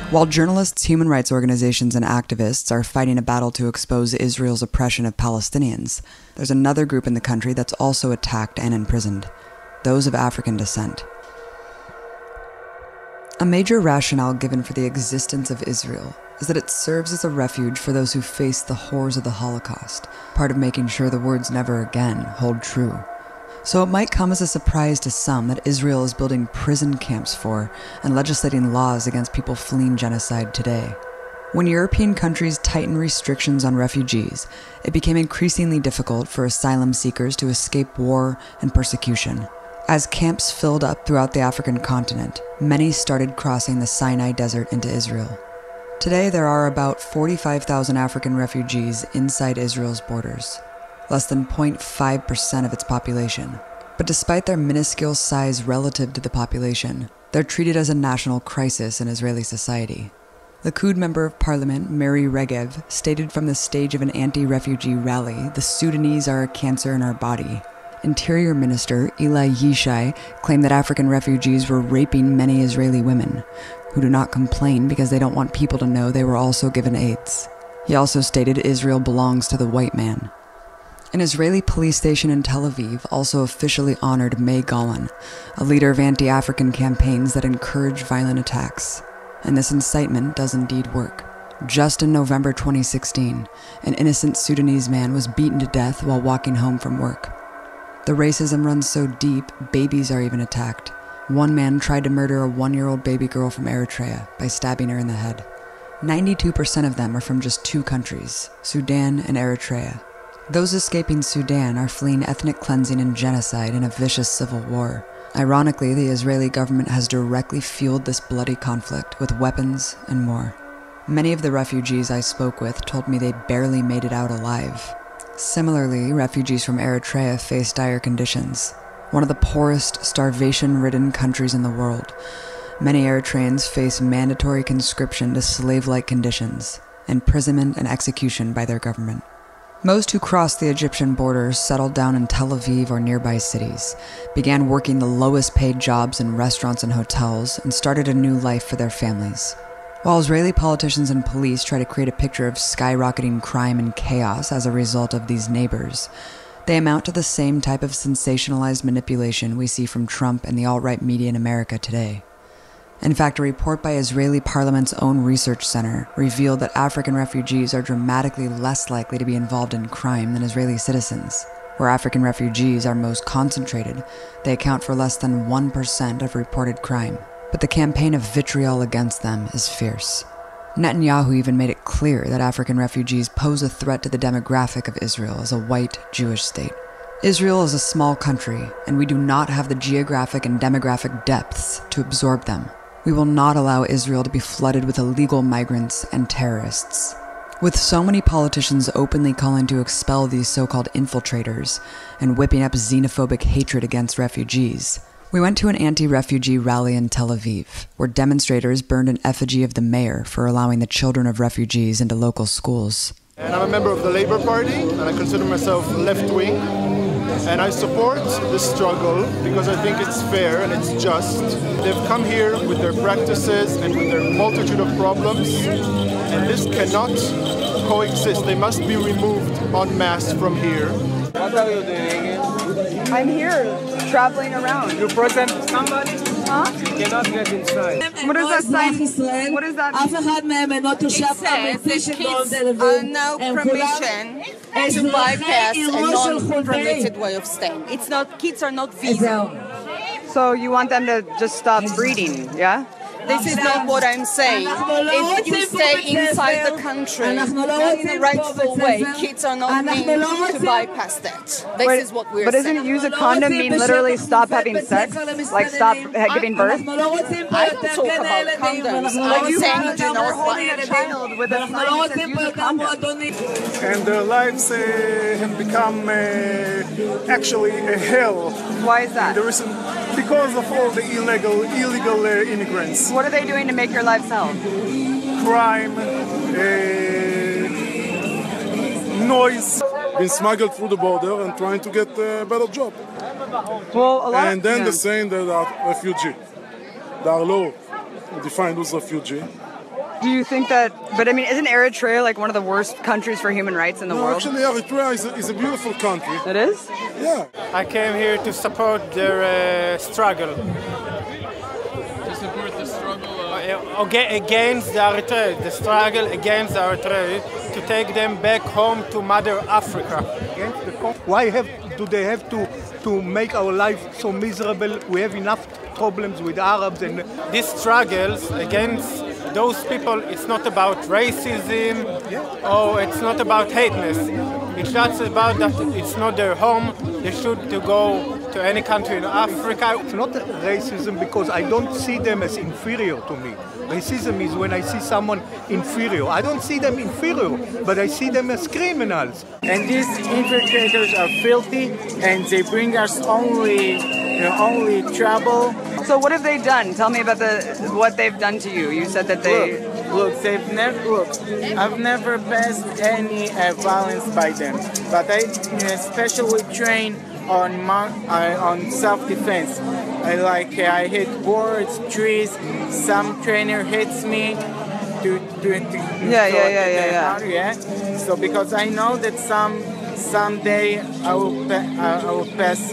While journalists, human rights organizations, and activists are fighting a battle to expose Israel's oppression of Palestinians, there's another group in the country that's also attacked and imprisoned, those of African descent. A major rationale given for the existence of Israel is that it serves as a refuge for those who face the horrors of the Holocaust, part of making sure the words "never again" hold true. So it might come as a surprise to some that Israel is building prison camps for and legislating laws against people fleeing genocide today. When European countries tightened restrictions on refugees, it became increasingly difficult for asylum seekers to escape war and persecution. As camps filled up throughout the African continent, many started crossing the Sinai Desert into Israel. Today, there are about 45,000 African refugees inside Israel's borders, less than 0.5% of its population. But despite their minuscule size relative to the population, they're treated as a national crisis in Israeli society. Likud member of parliament Miri Regev stated from the stage of an anti-refugee rally, "The Sudanese are a cancer in our body." Interior Minister Eli Yishai claimed that African refugees were raping many Israeli women, who do not complain because they don't want people to know they were also given AIDS. He also stated Israel belongs to the white man. An Israeli police station in Tel Aviv also officially honored May Golan, a leader of anti-African campaigns that encourage violent attacks. And this incitement does indeed work. Just in November 2016, an innocent Sudanese man was beaten to death while walking home from work. The racism runs so deep, babies are even attacked. One man tried to murder a 1-year-old baby girl from Eritrea by stabbing her in the head. 92% of them are from just 2 countries, Sudan and Eritrea. Those escaping Sudan are fleeing ethnic cleansing and genocide in a vicious civil war. Ironically, the Israeli government has directly fueled this bloody conflict with weapons and more. Many of the refugees I spoke with told me they barely made it out alive. Similarly, refugees from Eritrea face dire conditions, one of the poorest, starvation-ridden countries in the world. Many Eritreans face mandatory conscription to slave-like conditions, imprisonment and execution by their government. Most who crossed the Egyptian border settled down in Tel Aviv or nearby cities, began working the lowest paid jobs in restaurants and hotels, and started a new life for their families. While Israeli politicians and police try to create a picture of skyrocketing crime and chaos as a result of these neighbors, they amount to the same type of sensationalized manipulation we see from Trump and the alt-right media in America today. In fact, a report by Israeli Parliament's own research center revealed that African refugees are dramatically less likely to be involved in crime than Israeli citizens. Where African refugees are most concentrated, they account for less than 1% of reported crime. But the campaign of vitriol against them is fierce. Netanyahu even made it clear that African refugees pose a threat to the demographic of Israel as a white Jewish state. Israel is a small country, and we do not have the geographic and demographic depths to absorb them. We will not allow Israel to be flooded with illegal migrants and terrorists. With so many politicians openly calling to expel these so-called infiltrators and whipping up xenophobic hatred against refugees, we went to an anti-refugee rally in Tel Aviv, where demonstrators burned an effigy of the mayor for allowing the children of refugees into local schools. And I'm a member of the Labour Party, and I consider myself left-wing. And I support this struggle because I think it's fair and it's just. They've come here with their practices and with their multitude of problems, and this cannot coexist. They must be removed en masse from here. What are you doing? I'm here, traveling around. You present somebody? Huh? You cannot get inside. What does that sign? What does that mean? It says kids are no permission to bypass a non-permitted way of staying. It's not, kids are not visa. So you want them to just stop breeding, yeah? This is not what I'm saying. If you stay inside the country, not in a rightful way, kids are not meant to bypass that. This is what we're saying. But doesn't use a condom mean literally stop having sex? Like stop giving birth? I don't talk about condoms. I'm saying you do not holding a child with a sign that says use a condom. And their lives have become actually a hell. Why is that? Because of all the illegal immigrants. What are they doing to make your lives hell? Crime, noise. Been smuggled through the border and trying to get a better job. Well, and then they're saying that they are refugee. They are law defined as refugee. Do you think that, but I mean, isn't Eritrea like one of the worst countries for human rights in the world? Actually, Eritrea is a beautiful country. It is? Yeah. I came here to support their struggle. To support the struggle Against the Eritrea, the struggle against the Eritrea, to take them back home to Mother Africa. Why do they have to make our life so miserable? We have enough problems with Arabs and These struggles against those people, it's not about racism or it's not about hateness. It's just about that it's not their home. They should to go to any country in Africa. it's not racism because I don't see them as inferior to me. Racism is when I see someone inferior. I don't see them inferior, but I see them as criminals. And these infiltrators are filthy, and they bring us only trouble. So what have they done? Tell me about what they've done to you. You said that they... I've never passed any violence by them, but I especially train on self-defense. I hit boards, trees. Some trainer hits me to Yeah. So because I know that someday I will pass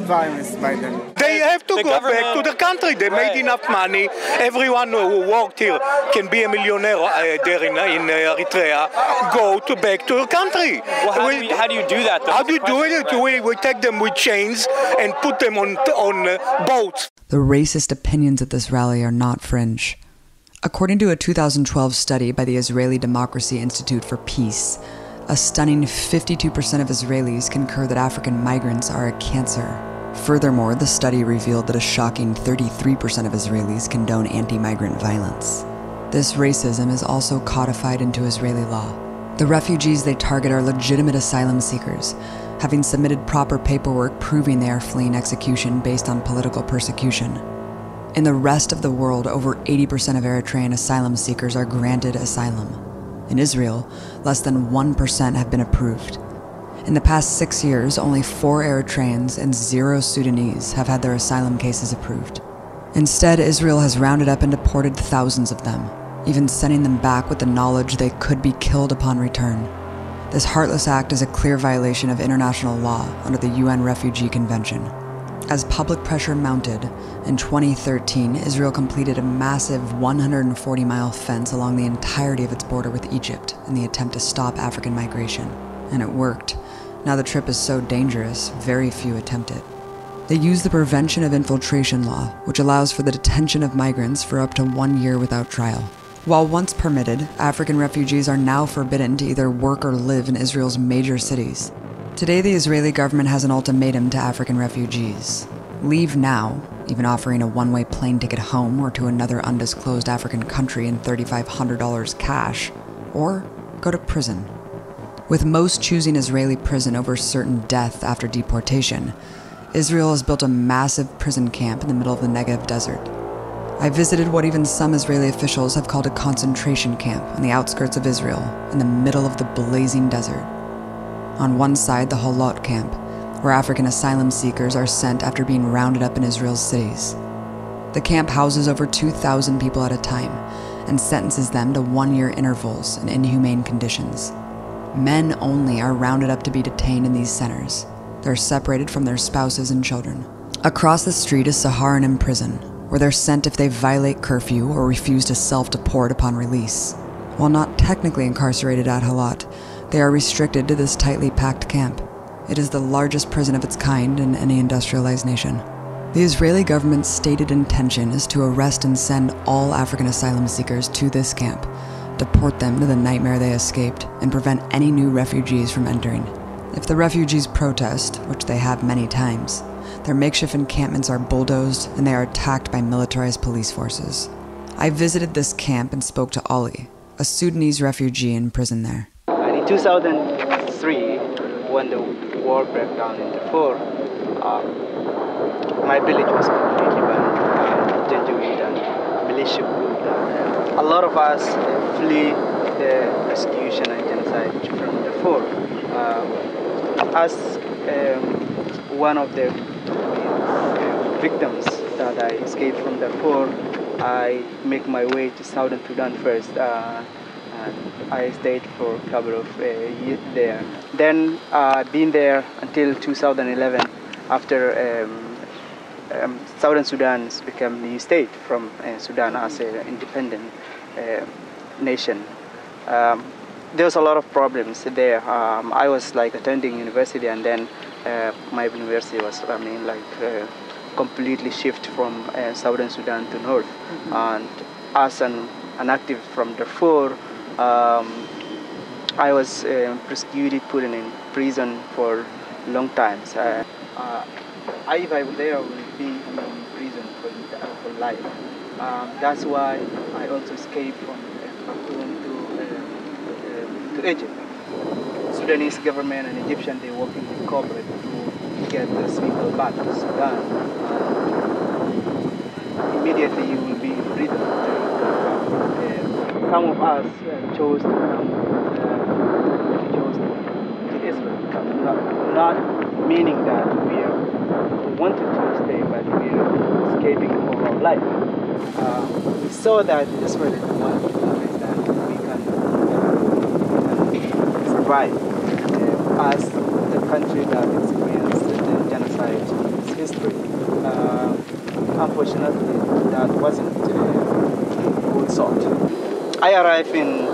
violence by them. They have to go back to the country. They made enough money. Everyone who worked here can be a millionaire there in Eritrea. Go back to the country. Well, how do you do that, though? How do you do it? We take them with chains and put them on boats. The racist opinions at this rally are not fringe. According to a 2012 study by the Israeli Democracy Institute for Peace, a stunning 52% of Israelis concur that African migrants are a cancer. Furthermore, the study revealed that a shocking 33% of Israelis condone anti-migrant violence. This racism is also codified into Israeli law. The refugees they target are legitimate asylum seekers, having submitted proper paperwork proving they are fleeing execution based on political persecution. In the rest of the world, over 80% of Eritrean asylum seekers are granted asylum. In Israel, less than 1% have been approved. In the past 6 years, only 4 Eritreans and 0 Sudanese have had their asylum cases approved. Instead, Israel has rounded up and deported thousands of them, even sending them back with the knowledge they could be killed upon return. This heartless act is a clear violation of international law under the UN Refugee Convention. As public pressure mounted, in 2013, Israel completed a massive 140-mile fence along the entirety of its border with Egypt in the attempt to stop African migration. And it worked. Now the trip is so dangerous, very few attempt it. They use the Prevention of Infiltration law, which allows for the detention of migrants for up to 1 year without trial. While once permitted, African refugees are now forbidden to either work or live in Israel's major cities. Today, the Israeli government has an ultimatum to African refugees. Leave now, even offering a one-way plane ticket home or to another undisclosed African country and $3,500 cash, or go to prison. With most choosing Israeli prison over certain death after deportation, Israel has built a massive prison camp in the middle of the Negev desert. I visited what even some Israeli officials have called a concentration camp on the outskirts of Israel, in the middle of the blazing desert. On one side, the Holot camp, where African asylum seekers are sent after being rounded up in Israel's cities. The camp houses over 2,000 people at a time and sentences them to 1-year intervals in inhumane conditions. Men only are rounded up to be detained in these centers. They're separated from their spouses and children. Across the street is Saharan prison, where they're sent if they violate curfew or refuse to self-deport upon release. While not technically incarcerated at Holot, they are restricted to this tightly packed camp. It is the largest prison of its kind in any industrialized nation. The Israeli government's stated intention is to arrest and send all African asylum seekers to this camp, deport them to the nightmare they escaped, and prevent any new refugees from entering. If the refugees protest, which they have many times, their makeshift encampments are bulldozed and they are attacked by militarized police forces. I visited this camp and spoke to Ali, a Sudanese refugee in prison there. In 2003, when the war broke down in Darfur, my village was completely burned. Janjaweed and militia group. A lot of us flee the persecution and genocide from Darfur. As one of the victims that I escaped from Darfur, I make my way to Southern Sudan first. And I stayed for a couple of years there. Then been there until 2011 after Southern Sudan became new state from Sudan as an independent nation. There's a lot of problems there. I was like attending university, and then my university was, completely shift from Southern Sudan to north. And as an active from Darfur, I was persecuted, put in prison for long times. If I were there, I would be in prison for life. That's why I also escaped from Khartoum to Egypt. Sudanese government and Egyptian, they working in corporate to get these people back to Sudan. Immediately you will be in prison. Some of us chose to come to Israel, not meaning that we wanted to stay, but we are escaping for our life. We saw that Israel is one place that we can survive as the country that experienced the genocide history. Unfortunately, that wasn't good sort. I arrived in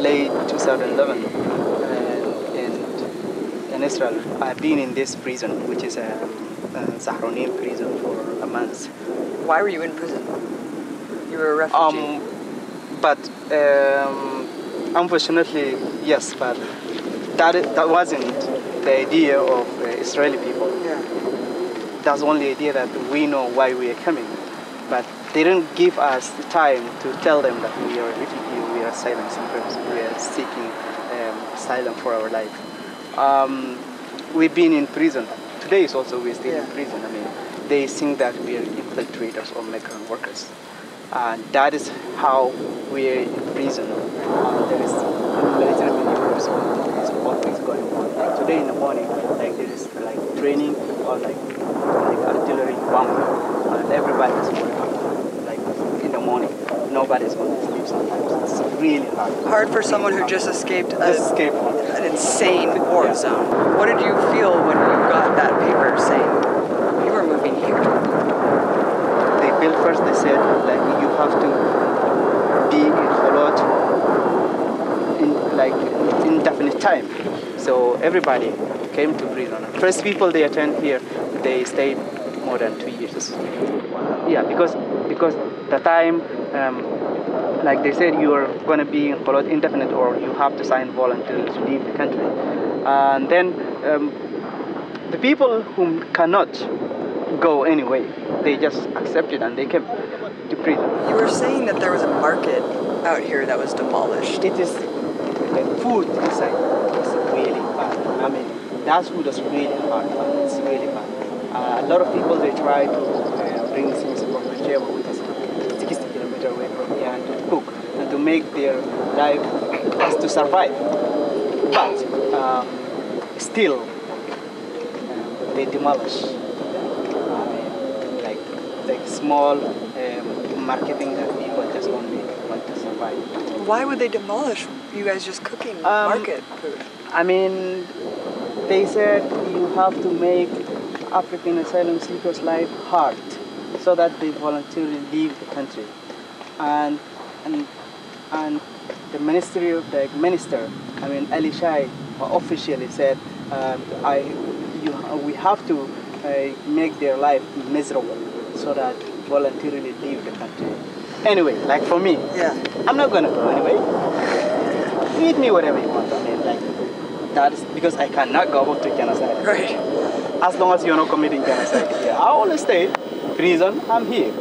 late 2011 in Israel. I've been in this prison, which is a Zahronim prison, for a month. Why were you in prison? You were a refugee. Unfortunately, yes, but that wasn't the idea of Israeli people. Yeah. That's the only idea that we know why we are coming. But they didn't give us the time to tell them that we are refugee, we are asylum seekers, we are seeking asylum for our life. We've been in prison. Today is also we're still in prison. I mean, they think that we are infiltrators or migrant workers. And that is how we are in prison. There is military responsibility. There is conflicts going on. Like today in the morning, like there is like training or like artillery bomb, and everybody is working like in the morning. Nobody's going to sleep sometimes. It's really hard. Hard for someone who just escaped an insane war zone. What did you feel when you got that paper saying you were moving here? First they said like you have to be in Holot in like indefinite time. So everybody came to prison. First people they attend here, they stayed more than 2 years. Yeah, because the time like they said you are going to be in Holot indefinite, or you have to sign voluntarily to leave the country. And then the people who cannot go anyway, they just accepted and they came to prison. You were saying that there was a market out here that was demolished. It is the food inside. It's really bad. I mean, that food is really hard. It's really bad. A lot of people they try to bring things from the table, which is 60 kilometers away from here, and to cook and to make their life as to survive. But still, they demolish. Like small marketing that people just only want to survive. Why would they demolish you guys just cooking market food? I mean, they said you have to make African asylum seekers' life hard so that they voluntarily leave the country. And the ministry of the minister, I mean Ali Shai, officially said, we have to make their life miserable, so that voluntarily leave the country. Anyway, like for me, I'm not gonna go anyway. Feed me whatever you want. I mean, like that is because I cannot go to genocide. Right. As long as you're not committing genocide, I will stay. Prison, I'm here.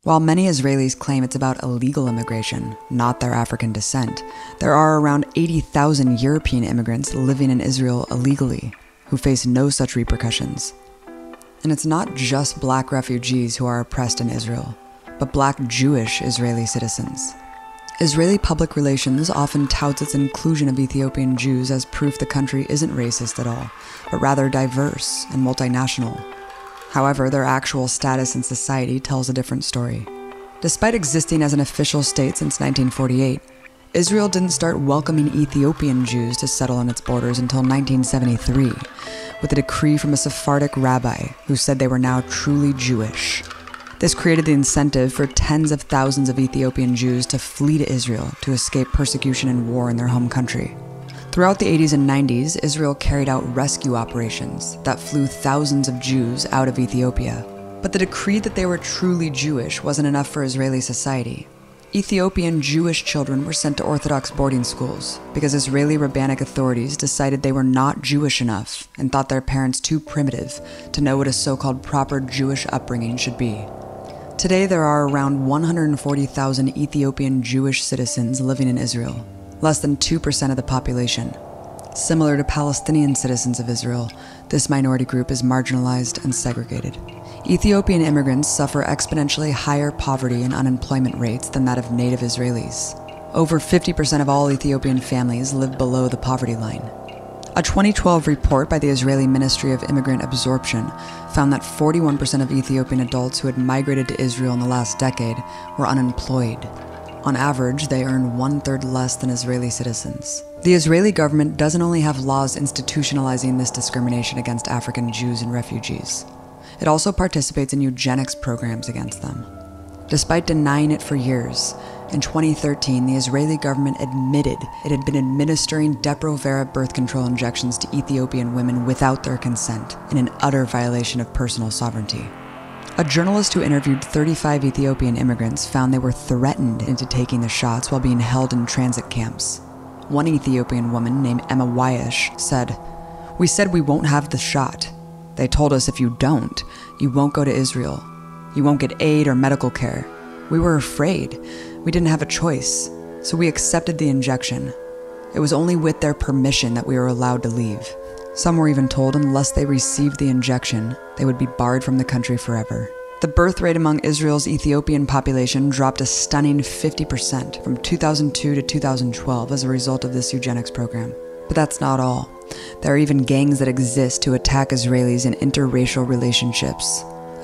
While many Israelis claim it's about illegal immigration, not their African descent, there are around 80,000 European immigrants living in Israel illegally who face no such repercussions. And it's not just black refugees who are oppressed in Israel, but black Jewish Israeli citizens. Israeli public relations often touts its inclusion of Ethiopian Jews as proof the country isn't racist at all, but rather diverse and multinational. However, their actual status in society tells a different story. Despite existing as an official state since 1948, Israel didn't start welcoming Ethiopian Jews to settle on its borders until 1973, with a decree from a Sephardic rabbi who said they were now truly Jewish. This created the incentive for tens of thousands of Ethiopian Jews to flee to Israel to escape persecution and war in their home country. Throughout the 80s and 90s, Israel carried out rescue operations that flew thousands of Jews out of Ethiopia. But the decree that they were truly Jewish wasn't enough for Israeli society. Ethiopian Jewish children were sent to Orthodox boarding schools because Israeli rabbinic authorities decided they were not Jewish enough and thought their parents too primitive to know what a so-called proper Jewish upbringing should be. Today there are around 140,000 Ethiopian Jewish citizens living in Israel, less than 2% of the population. Similar to Palestinian citizens of Israel, this minority group is marginalized and segregated. Ethiopian immigrants suffer exponentially higher poverty and unemployment rates than that of native Israelis. Over 50% of all Ethiopian families live below the poverty line. A 2012 report by the Israeli Ministry of Immigrant Absorption found that 41% of Ethiopian adults who had migrated to Israel in the last decade were unemployed. On average, they earn 1/3 less than Israeli citizens. The Israeli government doesn't only have laws institutionalizing this discrimination against African Jews and refugees. It also participates in eugenics programs against them. Despite denying it for years, in 2013, the Israeli government admitted it had been administering Depo-Provera birth control injections to Ethiopian women without their consent, in an utter violation of personal sovereignty. A journalist who interviewed 35 Ethiopian immigrants found they were threatened into taking the shots while being held in transit camps. One Ethiopian woman named Emma Wyash said, "We said we won't have the shot. They told us if you don't, you won't go to Israel. You won't get aid or medical care. We were afraid. We didn't have a choice. So we accepted the injection. It was only with their permission that we were allowed to leave." Some were even told unless they received the injection, they would be barred from the country forever. The birth rate among Israel's Ethiopian population dropped a stunning 50% from 2002 to 2012 as a result of this eugenics program. But that's not all. There are even gangs that exist to attack Israelis in interracial relationships.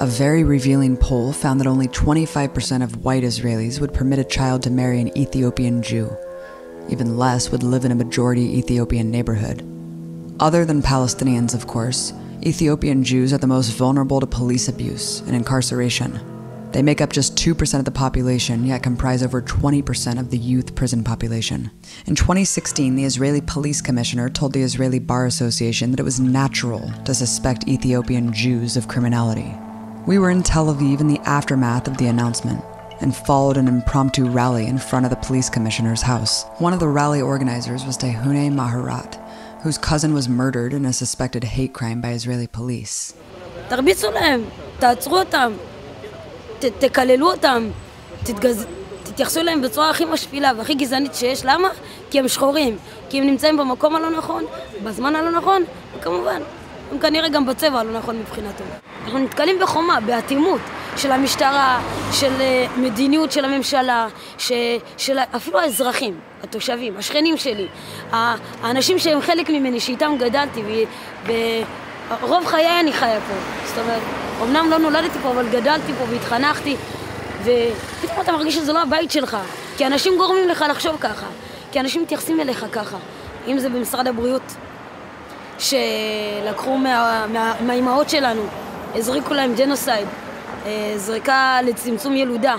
A very revealing poll found that only 25% of white Israelis would permit a child to marry an Ethiopian Jew. Even less would live in a majority Ethiopian neighborhood. Other than Palestinians, of course, Ethiopian Jews are the most vulnerable to police abuse and incarceration. They make up just 2% of the population, yet comprise over 20% of the youth prison population. In 2016, the Israeli police commissioner told the Israeli Bar Association that it was natural to suspect Ethiopian Jews of criminality. We were in Tel Aviv in the aftermath of the announcement and followed an impromptu rally in front of the police commissioner's house. One of the rally organizers was Tehune Maharat, whose cousin was murdered in a suspected hate crime by Israeli police. תרביצו להם, תעצרו אותם, תקללו אותם, תתייחסו להם בצורה הכי משפילה והכי גזענית שיש. למה? כי הם שחורים, כי הם נמצאים במקום הלא נכון, בזמן הלא נכון, וכמובן, הם כנראה גם בצבע הלא נכון מבחינתו. אנחנו נתקלים בחומה, באטימות של המשטרה, של מדיניות של הממשלה, של אפילו האזרחים, התושבים, השכנים שלי, האנשים שהם חלק ממני, שאיתם גדלתי, ורוב חיי אני חיה פה. זאת אומרת, אמנם לא נולדתי פה, אבל גדלתי פה והתחנכתי, ופתאום אתה מרגיש שזה לא הבית שלך, כי אנשים גורמים לך לחשוב ככה, כי אנשים מתייחסים אליך ככה. אם זה במשרד הבריאות, שלקחו מהאימהות שלנו, הזריקו להם ג'נוסייד, זריקה לצמצום ילודה,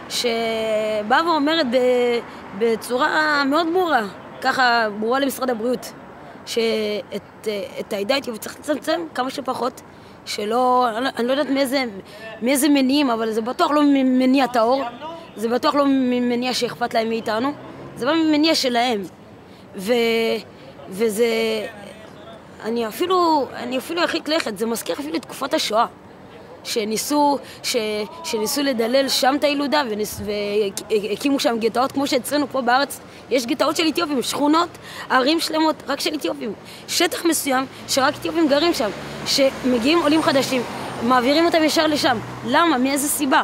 שבאה ואומרת בצורה מאוד ברורה, ככה ברורה למשרד הבריאות, שאת העדה האתיופית צריך לצמצם כמה שפחות, שלא, אני לא יודעת מאיזה מניעים, אבל זה בטוח לא ממניע טהור, זה בטוח לא ממניע שאכפת להם מאיתנו, זה בא ממניע שלהם. וזה, אני אפילו ארחיק לכת, זה מזכיר אפילו את תקופת השואה, שניסו לדלל שם את הילודה והקימו שם גטאות, כמו שאצלנו פה בארץ יש גטאות של אתיופים, שכונות, ערים שלמות, רק של אתיופים, שטח מסוים שרק אתיופים גרים שם, שמגיעים עולים חדשים, מעבירים אותם ישר לשם. למה? מאיזה סיבה?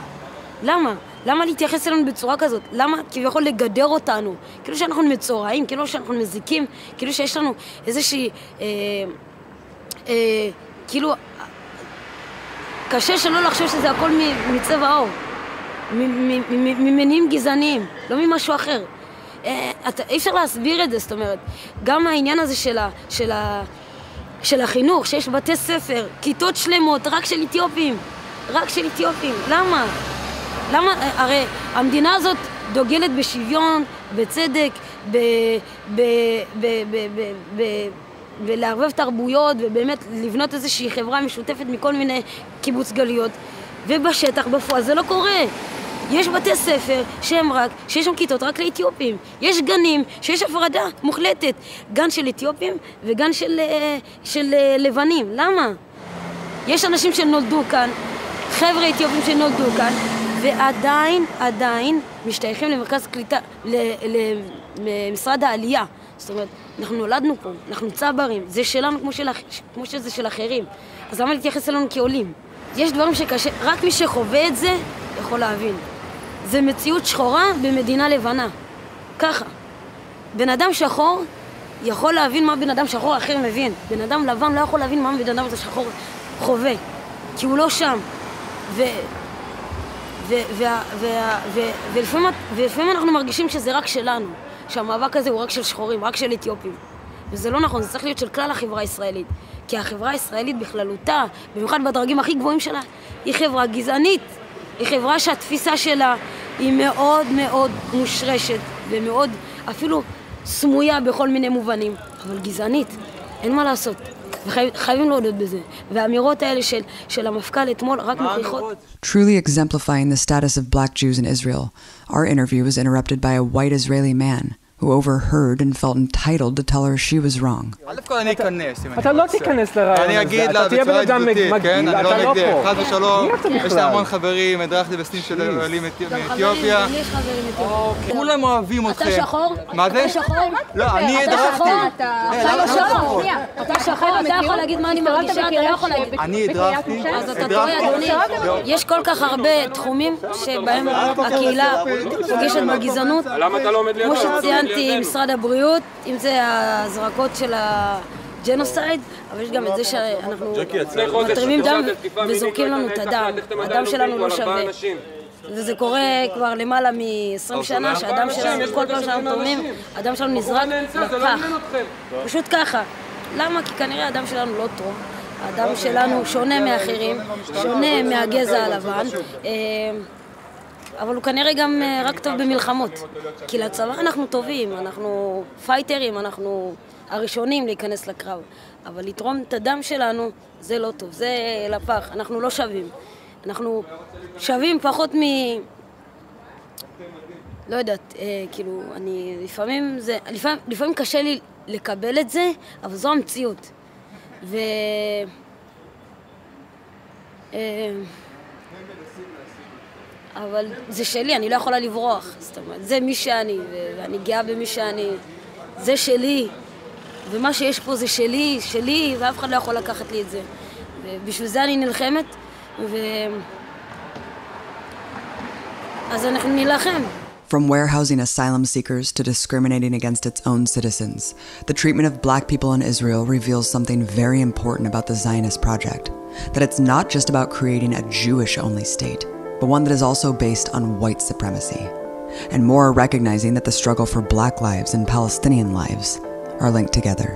למה? למה להתייחס אלינו בצורה כזאת? למה כביכול לגדר אותנו? כאילו שאנחנו מצורעים, כאילו שאנחנו מזיקים, כאילו שיש לנו איזושהי, כאילו, קשה שלא לחשוב שזה הכל מצבע האור. ממניעים גזעניים, לא ממשהו אחר. אי אפשר להסביר את זה, זאת אומרת, גם העניין הזה של החינוך, שיש בתי ספר, כיתות שלמות, רק של אתיופים, למה? הרי המדינה הזאת דוגלת בשוויון, בצדק, ולערבב תרבויות, ובאמת לבנות איזושהי חברה משותפת מכל מיני קיבוץ גלויות, ובשטח, בפועל, זה לא קורה. יש בתי ספר שיש שם כיתות רק לאתיופים. יש גנים שיש הפרדה מוחלטת. גן של אתיופים וגן של לבנים. למה? יש אנשים שנולדו כאן, חבר'ה אתיופים שנולדו כאן, ועדיין משתייכים למרכז קליטה, למשרד העלייה. זאת אומרת, אנחנו נולדנו פה, אנחנו צברים, זה שלנו כמו שזה של אחרים. אז למה להתייחס אלינו כעולים? יש דברים שקשה, רק מי שחווה את זה יכול להבין. זה מציאות שחורה במדינה לבנה. ככה. בן אדם שחור יכול להבין מה בן אדם שחור אחר מבין. בן אדם לבן לא יכול להבין מה בן אדם שחור חווה. כי הוא לא שם. ולפעמים אנחנו מרגישים שזה רק שלנו. שהמאבק הזה הוא רק של שחורים, רק של אתיופים. וזה לא נכון, זה צריך להיות של כלל החברה הישראלית. כי החברה הישראלית בכללותה, במיוחד בדרגים הכי גבוהים שלה, היא חברה גזענית. היא חברה שהתפיסה שלה היא מאוד מאוד מושרשת ומאוד אפילו סמויה בכל מיני מובנים, אבל גזענית, אין מה לעשות. וחייבים להודות בזה. והאמירות האלה של המפכ"ל אתמול רק מוכיחות. Truly exemplifying the status of black Jews in Israel, our interview was interrupted by a white Israeli man who overheard and felt entitled to tell her she was wrong. אני אכנס. אתה לא תיכנס לרעיון הזה. אני אגיד לה בצורה ידידותית, כן? אני לא נגדך. חד ושלום, יש לי המון חברים, הדרכתי בסניף של עולים מאתיופיה. כולם אוהבים אתכם. אתה שחור? מה זה? אתה שחור? לא, אני הדרכתי. אתה לא שחור. אתה שחור, אתה יכול להגיד מה אני מרגישה, אתה לא יכול להגיד. אני הדרכתי. אז אתה טועה, אדוני. יש כל כך הרבה תחומים שבהם הקהילה פוגשת בגזענות. כמו שציינתי, משרד הבריאות, אם זה הזרקות של הג'נוסייד, אבל יש גם את זה שאנחנו מתרימים דם וזורקים לנו את הדם. הדם שלנו לא שווה. וזה קורה כבר למעלה מ-20 שנה, שהדם שלנו, כל פעם שאנחנו תורמים, הדם שלנו נזרק לפח. פשוט ככה. למה? כי כנראה הדם שלנו לא טוב. הדם שלנו שונה מאחרים, שונה מהגזע הלבן. אבל הוא כנראה גם רק טוב במלחמות. כי לצבא אנחנו טובים, אנחנו פייטרים, אנחנו הראשונים להיכנס לקרב. אבל לתרום את הדם שלנו זה לא טוב, זה לפח, אנחנו לא שווים. אנחנו שווים פחות לא יודעת, כאילו, לפעמים קשה לי לקבל את זה, אבל זו המציאות. אבל זה שלי, אני לא יכולה לברוח. זאת אומרת, זה מי שאני, ואני גאה במי שאני. זה שלי, ומה שיש פה זה שלי, ואף אחד לא יכול לקחת לי את זה. ובשביל זה אני נלחמת, אז אנחנו נלחם. From warehousing asylum seekers to discriminating against its own citizens, the treatment of black people in Israel reveals something very important about the Zionist project, that it's not just about creating a Jewish-only state, but one that is also based on white supremacy, and more recognizing that the struggle for black lives and Palestinian lives are linked together.